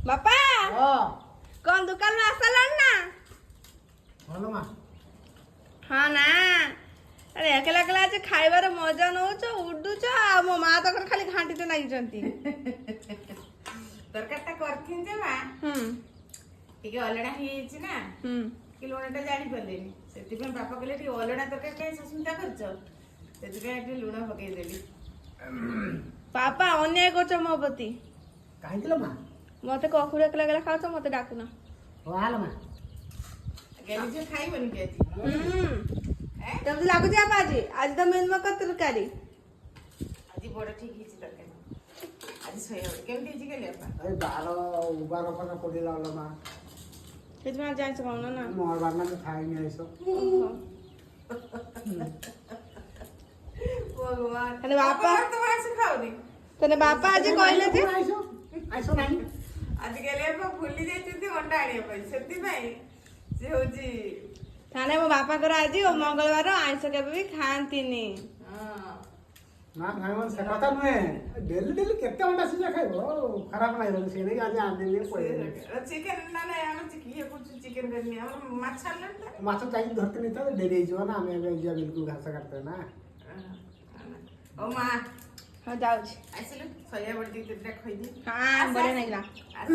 बापा कौन दुकान में आसलन ना ଭଲ ମା हाँ ना अरे अकेला अकेला आज खाइबार मजा नौच उडुच आ मो माँ तक खाली घांटी तो नागिचंती तरकारीटा करथिन जे मा टिके अलडा हेछि ना कि लुणटा जानि पलेनी सेति पे बापा कहले टी अलडा तरकारी काई सस्मिता करछ सेति पे टी लुण पकेइ देली पापा अन्याय करछ मो प्रति କାହିଁକିଲ ମା मते कखुर अकेला अकेला खाउछ मते डाकुना ହଉ ଆଲ ମା गेली जे खाइबनी के तब लागुच आप आज तो मेन मकर तरकारी आज बड़ ठीक हिछि तरकारी आज सोया केमति हिछि गेले आपा ଏ ବାର ଫର ପଡ଼ିଲା ଲୋ ମା ସେଥିପାଇଁ ଜାଣିଛ କଣ ନା ମୋର ବାନା ମୁଁ ଖାଇନି ଆଇସ भगवान अरे बापा तो माछ खाउनी तने बापा आज कहले जे ଆଇସ ଆଇସ ନାହିଁ आज गेले आपा भूली जाइछथि अंडा आनिया पई सेति पई जे होछि थाने मो बापा कर आज मंगलवार आइंस केबे भी खांतीनी हां ନା ଭାଇମାନେ ସେ କଥା ନୁହେଁ ଡେଲି ଡେଲି କେତେ ଅଣ୍ଡା ସିଝା ଖାଇବ ଖରାପ ଲାଗିବ ସେ ନେଇକି ଆଜି ଆଣିଦେଲି ପଳେଇଲେ चिकन ना ना हम ये कुछ चिकन करनी हम माछ छाड़ले ମାଛ ଯାଇକି ଧରିଥିଲି ତ ଡେରି ହେଇଯିବ ନା ଆମେ ଏବେ ଯିବା ବିଲକୁଲ ଘାସ କାଟତେ ନା ओ मां हां जाउछ आइसले सया बड़ी तीनटा खइ दी हां बड़े नैला आस